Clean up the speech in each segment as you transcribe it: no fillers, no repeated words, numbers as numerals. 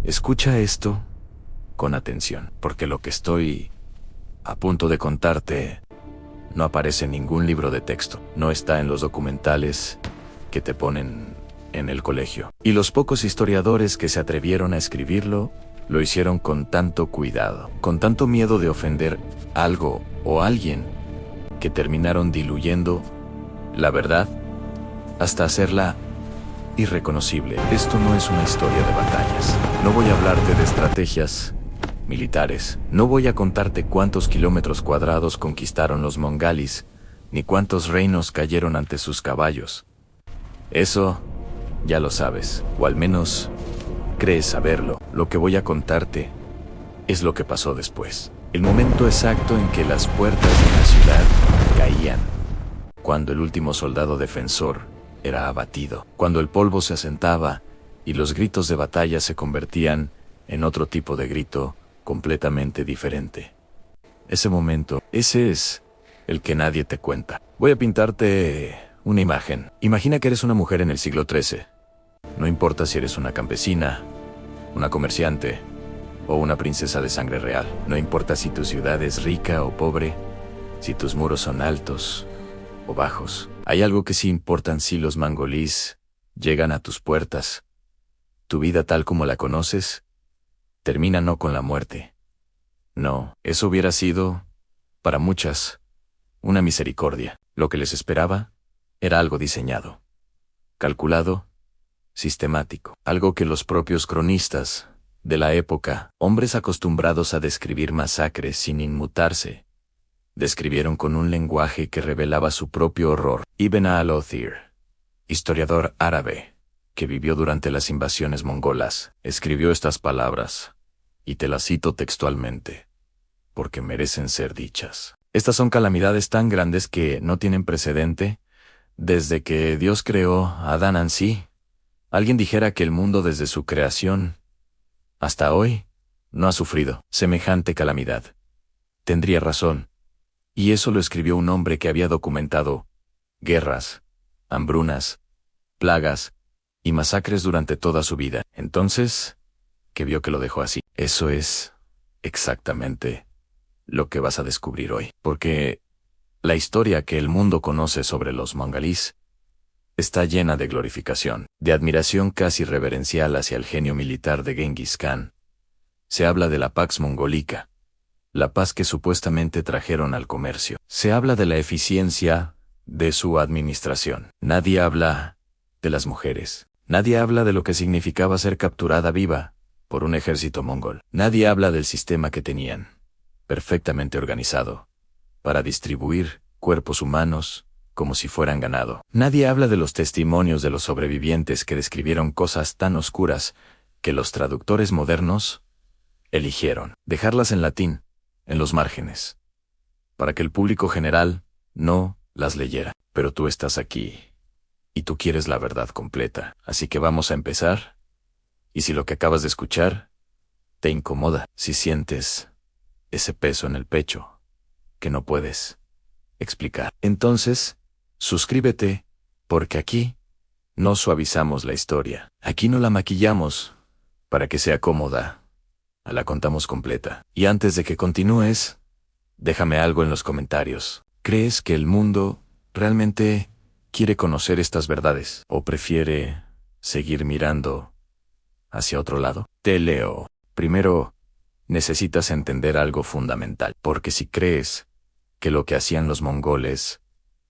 Escucha esto con atención, porque lo que estoy a punto de contarte no aparece en ningún libro de texto, no está en los documentales que te ponen en el colegio. Y los pocos historiadores que se atrevieron a escribirlo, lo hicieron con tanto cuidado, con tanto miedo de ofender algo o alguien, que terminaron diluyendo la verdad hasta hacerla irreconocible. Esto no es una historia de batallas. No voy a hablarte de estrategias militares. No voy a contarte cuántos kilómetros cuadrados conquistaron los mongalis, ni cuántos reinos cayeron ante sus caballos. Eso ya lo sabes, o al menos crees saberlo. Lo que voy a contarte es lo que pasó después. El momento exacto en que las puertas de la ciudad caían. Cuando el último soldado defensor era abatido. Cuando el polvo se asentaba y los gritos de batalla se convertían en otro tipo de grito completamente diferente. Ese momento, ese es el que nadie te cuenta. Voy a pintarte una imagen. Imagina que eres una mujer en el siglo XIII. No importa si eres una campesina, una comerciante o una princesa de sangre real. No importa si tu ciudad es rica o pobre, si tus muros son altos o bajos. Hay algo que sí importa si los mongolís llegan a tus puertas. Tu vida tal como la conoces termina no con la muerte. No, eso hubiera sido, para muchas, una misericordia. Lo que les esperaba era algo diseñado, calculado, sistemático. Algo que los propios cronistas de la época, hombres acostumbrados a describir masacres sin inmutarse, describieron con un lenguaje que revelaba su propio horror. Ibn al-Othir, historiador árabe, que vivió durante las invasiones mongolas, escribió estas palabras, y te las cito textualmente, porque merecen ser dichas. Estas son calamidades tan grandes que no tienen precedente. Desde que Dios creó a Adán ansí, alguien dijera que el mundo desde su creación hasta hoy no ha sufrido semejante calamidad. Tendría razón. Y eso lo escribió un hombre que había documentado guerras, hambrunas, plagas y masacres durante toda su vida. Entonces, que vio que lo dejó así. Eso es exactamente lo que vas a descubrir hoy. Porque la historia que el mundo conoce sobre los mongolís está llena de glorificación, de admiración casi reverencial hacia el genio militar de Genghis Khan. Se habla de la Pax Mongolica, la paz que supuestamente trajeron al comercio. Se habla de la eficiencia de su administración. Nadie habla de las mujeres. Nadie habla de lo que significaba ser capturada viva por un ejército mongol. Nadie habla del sistema que tenían, perfectamente organizado, para distribuir cuerpos humanos como si fueran ganado. Nadie habla de los testimonios de los sobrevivientes que describieron cosas tan oscuras que los traductores modernos eligieron dejarlas en latín, en los márgenes, para que el público general no las leyera. Pero tú estás aquí, y tú quieres la verdad completa. Así que vamos a empezar. Y si lo que acabas de escuchar te incomoda, si sientes ese peso en el pecho que no puedes explicar, entonces, suscríbete, porque aquí no suavizamos la historia. Aquí no la maquillamos para que sea cómoda. La contamos completa. Y antes de que continúes, déjame algo en los comentarios. ¿Crees que el mundo realmente quiere conocer estas verdades? ¿O prefiere seguir mirando hacia otro lado? Te leo. Primero, necesitas entender algo fundamental. Porque si crees que lo que hacían los mongoles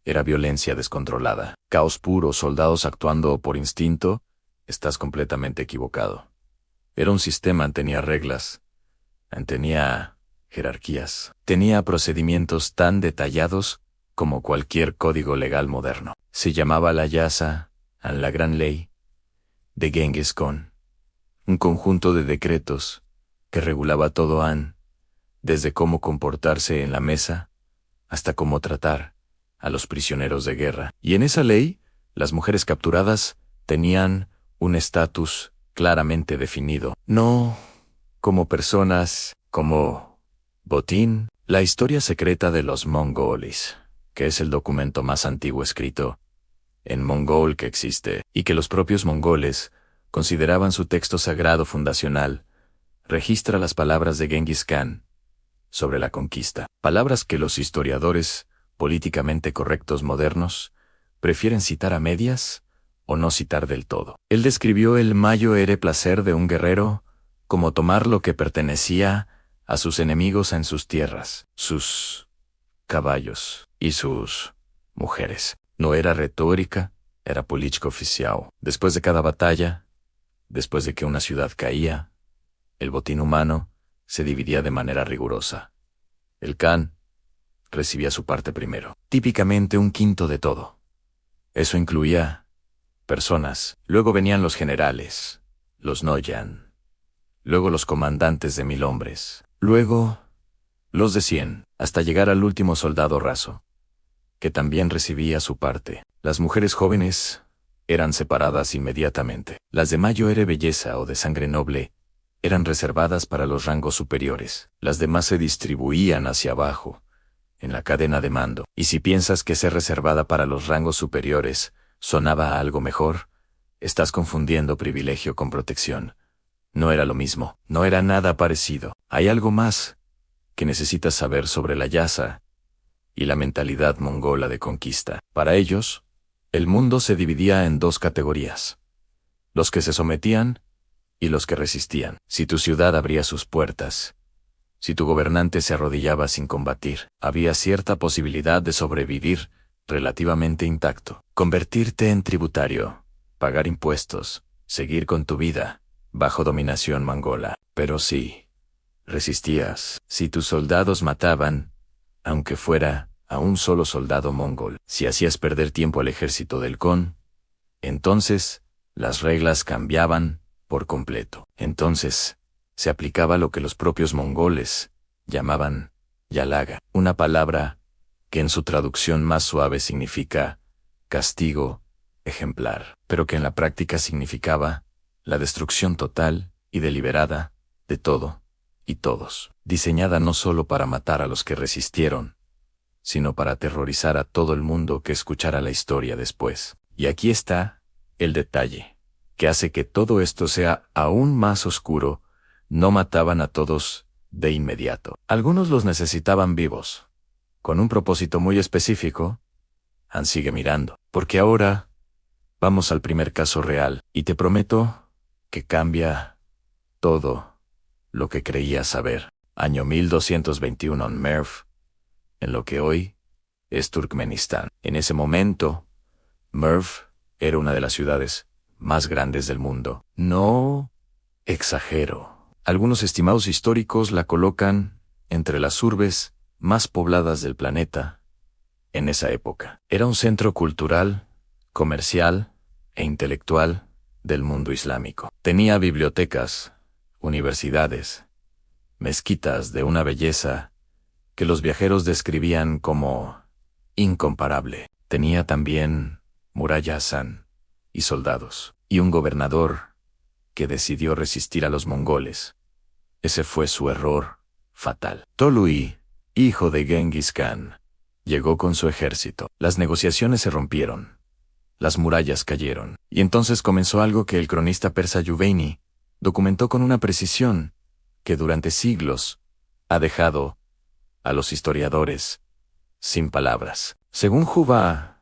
era violencia descontrolada, caos puro, soldados actuando por instinto, estás completamente equivocado. Era un sistema, tenía reglas, tenía jerarquías, tenía procedimientos tan detallados como cualquier código legal moderno. Se llamaba la Yasa, la Gran Ley de Genghis Khan, un conjunto de decretos que regulaba todo desde cómo comportarse en la mesa hasta cómo tratar a los prisioneros de guerra. Y en esa ley, las mujeres capturadas tenían un estatus claramente definido, no como personas, como botín. La historia secreta de los mongoles, que es el documento más antiguo escrito en mongol que existe, y que los propios mongoles Consideraban su texto sagrado fundacional. Registra las palabras de Genghis Khan sobre la conquista, palabras que los historiadores políticamente correctos modernos prefieren citar a medias o no citar del todo. Él describió el mayor placer de un guerrero como tomar lo que pertenecía a sus enemigos en sus tierras, sus caballos y sus mujeres. No era retórica, era política oficial. Después de cada batalla, después de que una ciudad caía, el botín humano se dividía de manera rigurosa. El Khan recibía su parte primero, típicamente un quinto de todo. Eso incluía personas. Luego venían los generales, los Noyan. Luego los comandantes de 1000 hombres. Luego los de 100, hasta llegar al último soldado raso, que también recibía su parte. Las mujeres jóvenes eran separadas inmediatamente. Las de mayor belleza o de sangre noble eran reservadas para los rangos superiores. Las demás se distribuían hacia abajo, en la cadena de mando. Y si piensas que ser reservada para los rangos superiores sonaba a algo mejor, estás confundiendo privilegio con protección. No era lo mismo, no era nada parecido. Hay algo más que necesitas saber sobre la Yasa y la mentalidad mongola de conquista. Para ellos, el mundo se dividía en 2 categorías: los que se sometían y los que resistían. Si tu ciudad abría sus puertas, si tu gobernante se arrodillaba sin combatir, había cierta posibilidad de sobrevivir relativamente intacto. Convertirte en tributario, pagar impuestos, seguir con tu vida bajo dominación mongola. Pero si resistías, si tus soldados mataban, aunque fuera a un solo soldado mongol, si hacías perder tiempo al ejército del Khan, entonces las reglas cambiaban por completo. Entonces se aplicaba lo que los propios mongoles llamaban yalaga, una palabra que en su traducción más suave significa castigo ejemplar, pero que en la práctica significaba la destrucción total y deliberada de todo y todos, diseñada no solo para matar a los que resistieron, sino para aterrorizar a todo el mundo que escuchara la historia después. Y aquí está el detalle que hace que todo esto sea aún más oscuro: no mataban a todos de inmediato. Algunos los necesitaban vivos, con un propósito muy específico. Sigue mirando, porque ahora vamos al primer caso real, y te prometo que cambia todo lo que creías saber. Año 1221 en Merv, en lo que hoy es Turkmenistán. En ese momento, Merv era una de las ciudades más grandes del mundo. No exagero. Algunos estimados históricos la colocan entre las urbes más pobladas del planeta en esa época. Era un centro cultural, comercial e intelectual del mundo islámico. Tenía bibliotecas, universidades, mezquitas de una belleza que los viajeros describían como incomparable. Tenía también murallas y soldados, y un gobernador que decidió resistir a los mongoles. Ese fue su error fatal. Tolui, hijo de Genghis Khan, llegó con su ejército. Las negociaciones se rompieron. Las murallas cayeron. Y entonces comenzó algo que el cronista persa Yuveini documentó con una precisión que durante siglos ha dejado a los historiadores sin palabras. Según Juba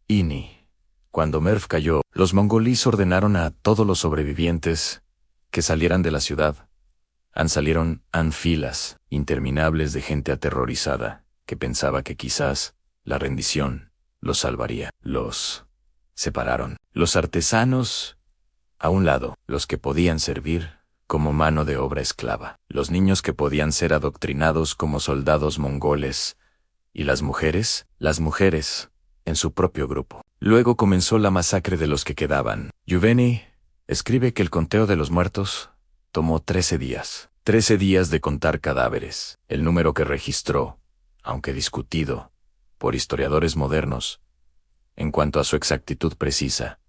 Ini, cuando Merv cayó, los mongolíes ordenaron a todos los sobrevivientes que salieran de la ciudad. Salieron filas interminables de gente aterrorizada que pensaba que quizás la rendición los salvaría. Los separaron. Los artesanos a un lado, los que podían servir como mano de obra esclava, los niños que podían ser adoctrinados como soldados mongoles, y las mujeres en su propio grupo. Luego comenzó la masacre de los que quedaban. Yuveni escribe que el conteo de los muertos tomó 13 días. 13 días de contar cadáveres. El número que registró, aunque discutido por historiadores modernos, en cuanto a su exactitud precisa,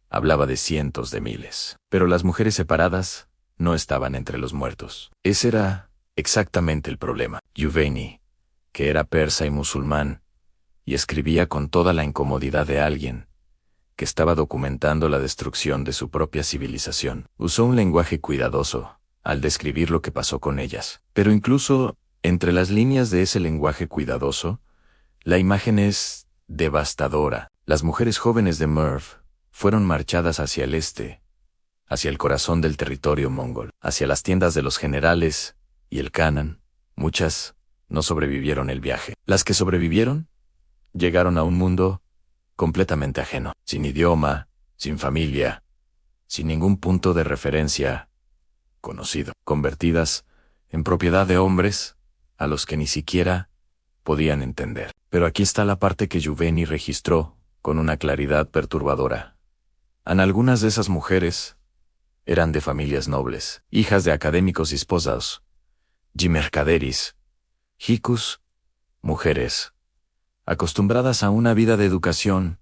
hablaba de cientos de miles. Pero las mujeres separadas no estaban entre los muertos. Ese era exactamente el problema. Yuveni, que era persa y musulmán, y escribía con toda la incomodidad de alguien que estaba documentando la destrucción de su propia civilización. Usó un lenguaje cuidadoso al describir lo que pasó con ellas. Pero incluso entre las líneas de ese lenguaje cuidadoso, la imagen es devastadora. Las mujeres jóvenes de Merv fueron marchadas hacia el este, hacia el corazón del territorio mongol, hacia las tiendas de los generales y el Kanan. Muchas no sobrevivieron el viaje. Las que sobrevivieron llegaron a un mundo completamente ajeno, sin idioma, sin familia, sin ningún punto de referencia conocido, convertidas en propiedad de hombres a los que ni siquiera podían entender. Pero aquí está la parte que Juveni registró con una claridad perturbadora. Algunas de esas mujeres eran de familias nobles, hijas de académicos y esposas, mercaderis, hikus, mujeres acostumbradas a una vida de educación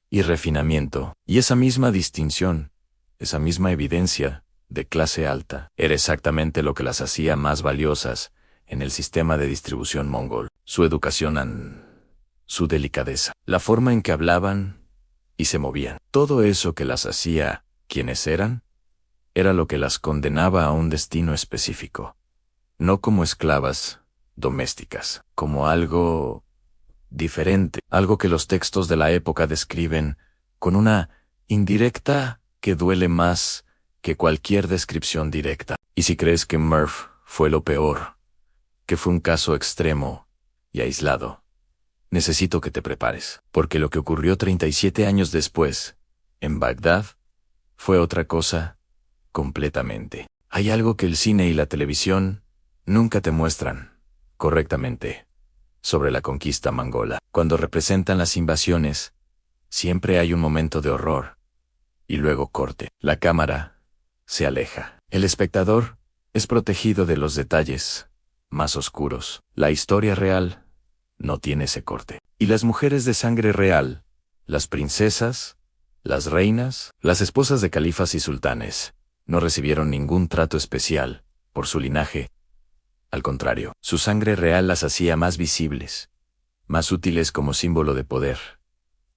y refinamiento, y esa misma distinción, esa misma evidencia de clase alta, era exactamente lo que las hacía más valiosas en el sistema de distribución mongol. Su educación, su delicadeza, la forma en que hablaban y se movían. Todo eso que las hacía quienes eran, era lo que las condenaba a un destino específico. No como esclavas domésticas, como algo diferente, algo que los textos de la época describen con una indirecta que duele más que cualquier descripción directa. Y si crees que Merv fue lo peor, que fue un caso extremo y aislado, necesito que te prepares, porque lo que ocurrió 37 años después, en Bagdad, fue otra cosa completamente. Hay algo que el cine y la televisión nunca te muestran correctamente sobre la conquista mongola. Cuando representan las invasiones, siempre hay un momento de horror, y luego corte. La cámara se aleja. El espectador es protegido de los detalles más oscuros. La historia real no tiene ese corte. Y las mujeres de sangre real, las princesas, las reinas, las esposas de califas y sultanes, no recibieron ningún trato especial por su linaje. Al contrario, su sangre real las hacía más visibles, más útiles como símbolo de poder,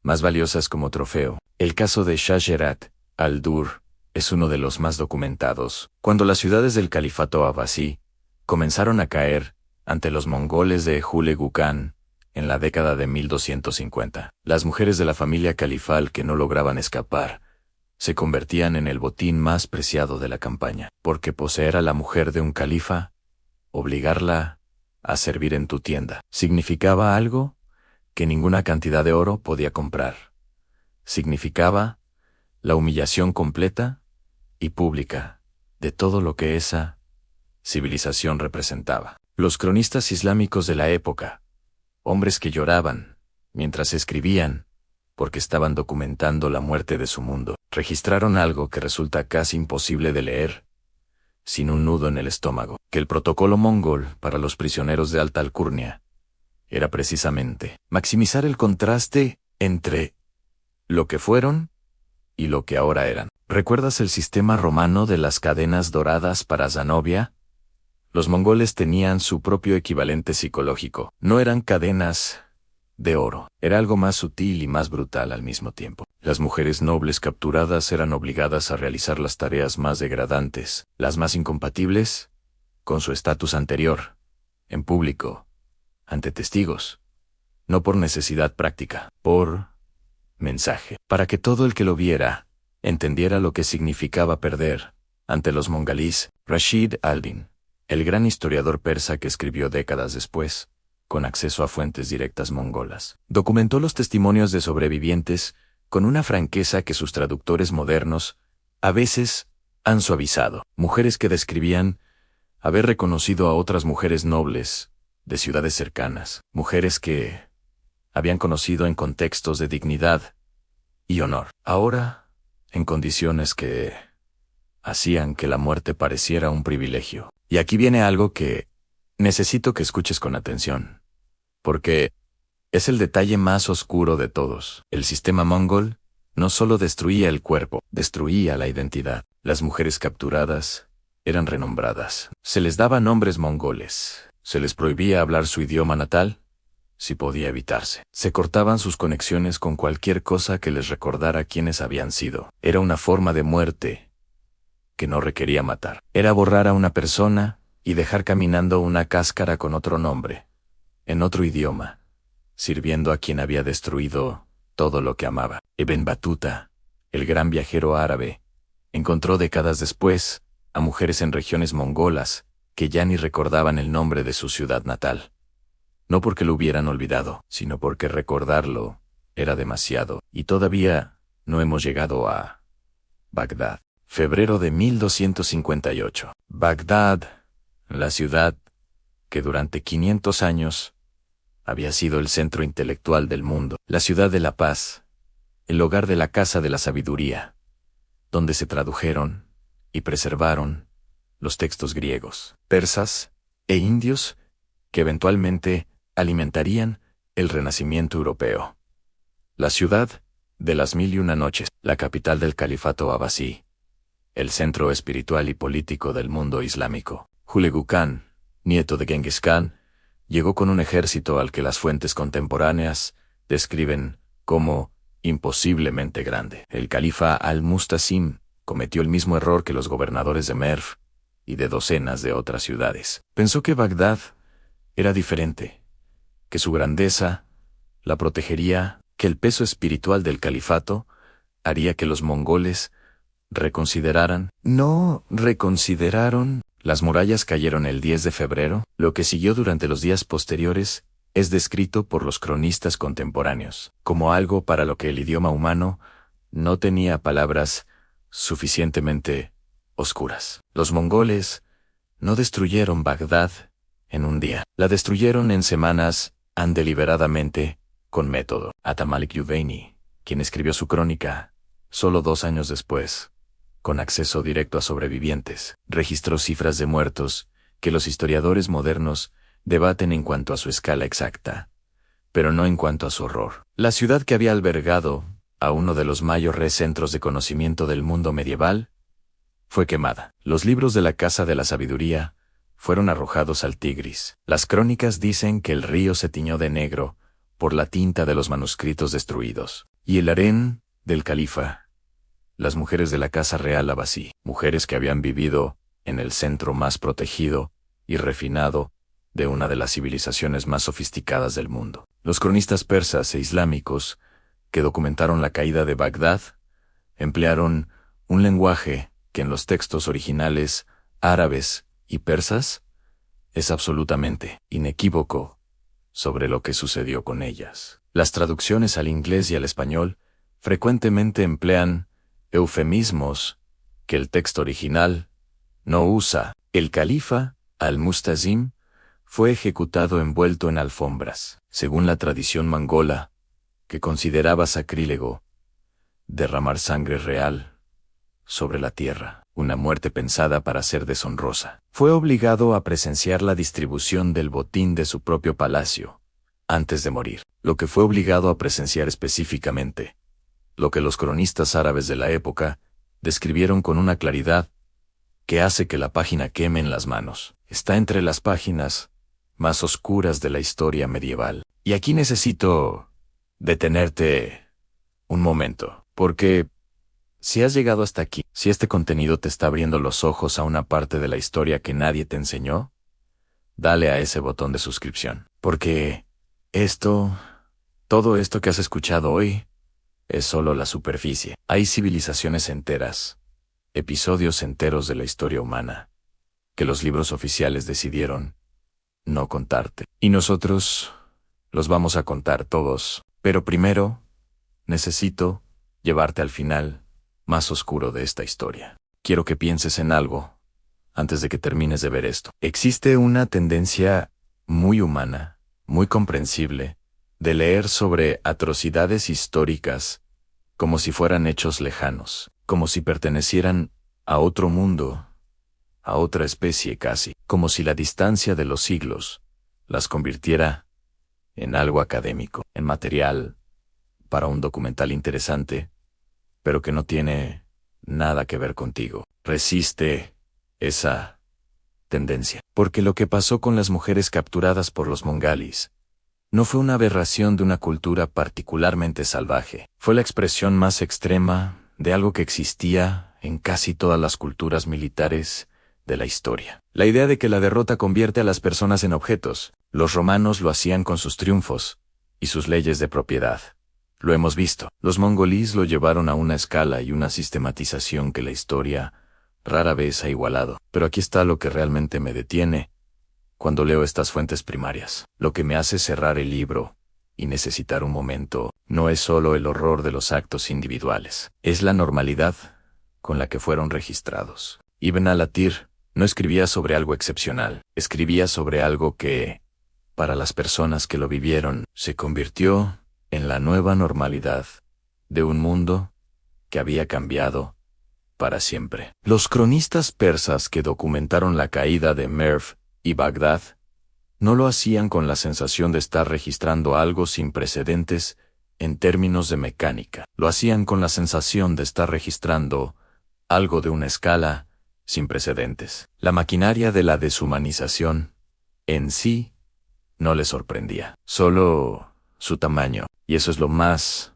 más valiosas como trofeo. El caso de Shajerat al-Dur es uno de los más documentados. Cuando las ciudades del califato abasí comenzaron a caer ante los mongoles de Hule Khan en la década de 1250, las mujeres de la familia califal que no lograban escapar se convertían en el botín más preciado de la campaña, porque poseer a la mujer de un califa, obligarla a servir en tu tienda, significaba algo que ninguna cantidad de oro podía comprar. Significaba la humillación completa y pública de todo lo que esa civilización representaba. Los cronistas islámicos de la época, hombres que lloraban mientras escribían, porque estaban documentando la muerte de su mundo, registraron algo que resulta casi imposible de leer sin un nudo en el estómago, que el protocolo mongol para los prisioneros de alta alcurnia era precisamente maximizar el contraste entre lo que fueron y lo que ahora eran. ¿Recuerdas el sistema romano de las cadenas doradas para Zanobia? Los mongoles tenían su propio equivalente psicológico. No eran cadenas de oro. Era algo más sutil y más brutal al mismo tiempo. Las mujeres nobles capturadas eran obligadas a realizar las tareas más degradantes, las más incompatibles con su estatus anterior, en público, ante testigos, no por necesidad práctica, por mensaje, para que todo el que lo viera entendiera lo que significaba perder ante los mongolíes. Rashid al-Din, el gran historiador persa que escribió décadas después, con acceso a fuentes directas mongolas, documentó los testimonios de sobrevivientes con una franqueza que sus traductores modernos a veces han suavizado. Mujeres que describían haber reconocido a otras mujeres nobles de ciudades cercanas, mujeres que habían conocido en contextos de dignidad y honor, ahora en condiciones que hacían que la muerte pareciera un privilegio. Y aquí viene algo que necesito que escuches con atención, porque es el detalle más oscuro de todos. El sistema mongol no solo destruía el cuerpo, destruía la identidad. Las mujeres capturadas eran renombradas. Se les daba nombres mongoles. Se les prohibía hablar su idioma natal. si podía evitarse. Se cortaban sus conexiones con cualquier cosa que les recordara quiénes habían sido. Era una forma de muerte que no requería matar. Era borrar a una persona y dejar caminando una cáscara con otro nombre, en otro idioma, sirviendo a quien había destruido todo lo que amaba. Ibn Battuta, el gran viajero árabe, encontró décadas después a mujeres en regiones mongolas que ya ni recordaban el nombre de su ciudad natal. No porque lo hubieran olvidado, sino porque recordarlo era demasiado, y todavía no hemos llegado a Bagdad. Febrero de 1258. Bagdad, la ciudad que durante 500 años había sido el centro intelectual del mundo, la ciudad de la paz, el hogar de la Casa de la Sabiduría, donde se tradujeron y preservaron los textos griegos, persas e indios que eventualmente alimentarían el Renacimiento europeo. La ciudad de las 1001 noches, la capital del califato abasí, el centro espiritual y político del mundo islámico. Hulagu Khan, nieto de Genghis Khan, llegó con un ejército al que las fuentes contemporáneas describen como imposiblemente grande. El califa al-Mustasim cometió el mismo error que los gobernadores de Merv y de docenas de otras ciudades. Pensó que Bagdad era diferente, que su grandeza la protegería, que el peso espiritual del califato haría que los mongoles reconsideraran. No reconsideraron. Las murallas cayeron el 10 de febrero. Lo que siguió durante los días posteriores es descrito por los cronistas contemporáneos como algo para lo que el idioma humano no tenía palabras suficientemente oscuras. Los mongoles no destruyeron Bagdad en un día. La destruyeron en semanas, deliberadamente, con método. Atamalik Yuveini, quien escribió su crónica solo 2 años después, con acceso directo a sobrevivientes, registró cifras de muertos que los historiadores modernos debaten en cuanto a su escala exacta, pero no en cuanto a su horror. La ciudad que había albergado a uno de los mayores centros de conocimiento del mundo medieval fue quemada. Los libros de la Casa de la Sabiduría fueron arrojados al Tigris. Las crónicas dicen que el río se tiñó de negro por la tinta de los manuscritos destruidos, y el harén del califa, las mujeres de la casa real abasí, mujeres que habían vivido en el centro más protegido y refinado de una de las civilizaciones más sofisticadas del mundo. Los cronistas persas e islámicos que documentaron la caída de Bagdad emplearon un lenguaje que en los textos originales árabes y persas es absolutamente inequívoco sobre lo que sucedió con ellas. Las traducciones al inglés y al español frecuentemente emplean eufemismos que el texto original no usa. El califa al-Mustasim fue ejecutado envuelto en alfombras, según la tradición mongola, que consideraba sacrílego derramar sangre real sobre la tierra, una muerte pensada para ser deshonrosa. Fue obligado a presenciar la distribución del botín de su propio palacio antes de morir, lo que fue obligado a presenciar específicamente, lo que los cronistas árabes de la época describieron con una claridad que hace que la página queme en las manos. Está entre las páginas más oscuras de la historia medieval. Y aquí necesito detenerte un momento, porque si has llegado hasta aquí, si este contenido te está abriendo los ojos a una parte de la historia que nadie te enseñó, dale a ese botón de suscripción, porque todo esto que has escuchado hoy, es solo la superficie. Hay civilizaciones enteras, episodios enteros de la historia humana, que los libros oficiales decidieron no contarte. Y nosotros los vamos a contar todos. Pero primero, necesito llevarte al final más oscuro de esta historia. Quiero que pienses en algo antes de que termines de ver esto. Existe una tendencia muy humana, muy comprensible, de leer sobre atrocidades históricas como si fueran hechos lejanos, como si pertenecieran a otro mundo, a otra especie casi, como si la distancia de los siglos las convirtiera en algo académico, en material para un documental interesante, pero que no tiene nada que ver contigo. Resiste esa tendencia, porque lo que pasó con las mujeres capturadas por los mongoles No fue una aberración de una cultura particularmente salvaje. Fue la expresión más extrema de algo que existía en casi todas las culturas militares de la historia. La idea de que la derrota convierte a las personas en objetos. Los romanos lo hacían con sus triunfos y sus leyes de propiedad. Lo hemos visto. Los mongolíes lo llevaron a una escala y una sistematización que la historia rara vez ha igualado. Pero aquí está lo que realmente me detiene cuando leo estas fuentes primarias. Lo que me hace cerrar el libro y necesitar un momento no es solo el horror de los actos individuales, es la normalidad con la que fueron registrados. Ibn al-Athir no escribía sobre algo excepcional, escribía sobre algo que, para las personas que lo vivieron, se convirtió en la nueva normalidad de un mundo que había cambiado para siempre. Los cronistas persas que documentaron la caída de Merv y Bagdad no lo hacían con la sensación de estar registrando algo sin precedentes en términos de mecánica. Lo hacían con la sensación de estar registrando algo de una escala sin precedentes. La maquinaria de la deshumanización en sí no les sorprendía, solo su tamaño, y eso es lo más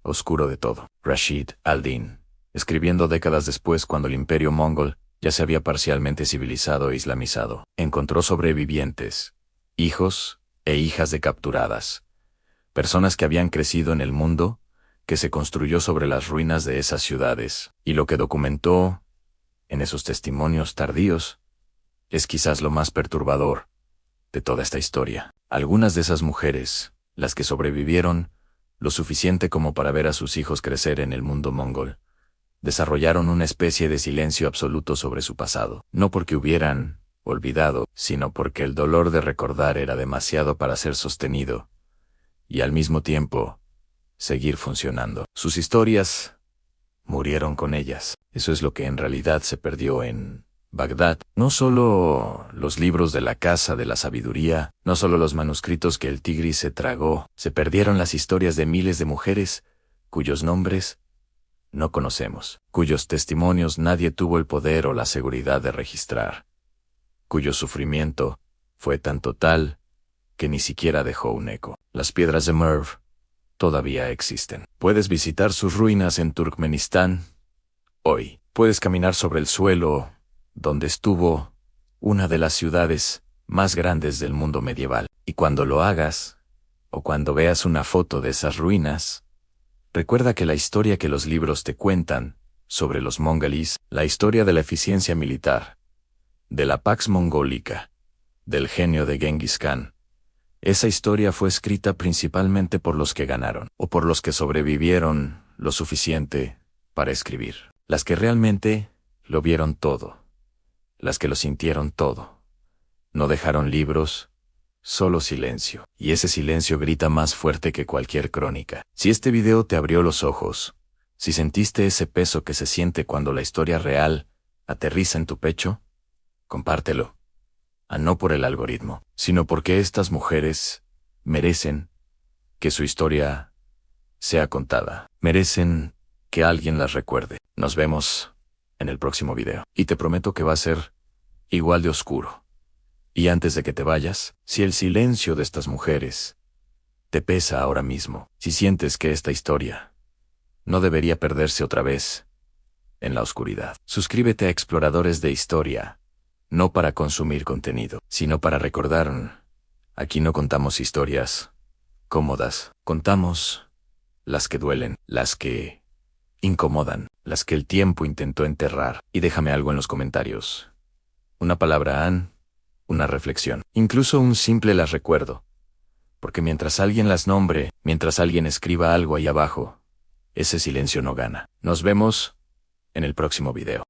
oscuro de todo. Rashid al-Din, escribiendo décadas después cuando el imperio mongol ya se había parcialmente civilizado e islamizado, encontró sobrevivientes, hijos e hijas de capturadas, personas que habían crecido en el mundo que se construyó sobre las ruinas de esas ciudades, y lo que documentó en esos testimonios tardíos es quizás lo más perturbador de toda esta historia. Algunas de esas mujeres, las que sobrevivieron lo suficiente como para ver a sus hijos crecer en el mundo mongol, desarrollaron una especie de silencio absoluto sobre su pasado, no porque hubieran olvidado, sino porque el dolor de recordar era demasiado para ser sostenido, y al mismo tiempo, seguir funcionando. Sus historias murieron con ellas. Eso es lo que en realidad se perdió en Bagdad. No solo los libros de la Casa de la Sabiduría, no solo los manuscritos que el Tigris se tragó, se perdieron las historias de miles de mujeres cuyos nombres no conocemos, cuyos testimonios nadie tuvo el poder o la seguridad de registrar, cuyo sufrimiento fue tan total que ni siquiera dejó un eco. Las piedras de Merv todavía existen. Puedes visitar sus ruinas en Turkmenistán hoy. Puedes caminar sobre el suelo donde estuvo una de las ciudades más grandes del mundo medieval. Y cuando lo hagas, o cuando veas una foto de esas ruinas, recuerda que la historia que los libros te cuentan sobre los mongolis, la historia de la eficiencia militar, de la Pax Mongólica, del genio de Genghis Khan, esa historia fue escrita principalmente por los que ganaron, o por los que sobrevivieron lo suficiente para escribir. Las que realmente lo vieron todo, las que lo sintieron todo. No dejaron libros, solo silencio. Y ese silencio grita más fuerte que cualquier crónica. Si este video te abrió los ojos, si sentiste ese peso que se siente cuando la historia real aterriza en tu pecho, compártelo. No por el algoritmo, sino porque estas mujeres merecen que su historia sea contada. Merecen que alguien las recuerde. Nos vemos en el próximo video. Y te prometo que va a ser igual de oscuro. Y antes de que te vayas, si el silencio de estas mujeres te pesa ahora mismo, si sientes que esta historia no debería perderse otra vez en la oscuridad, suscríbete a Exploradores de Historia, no para consumir contenido, sino para recordar. Aquí no contamos historias cómodas, contamos las que duelen, las que incomodan, las que el tiempo intentó enterrar. Y déjame algo en los comentarios. Una palabra, una reflexión, incluso un simple las recuerdo. Porque mientras alguien las nombre, mientras alguien escriba algo ahí abajo, ese silencio no gana. Nos vemos en el próximo video.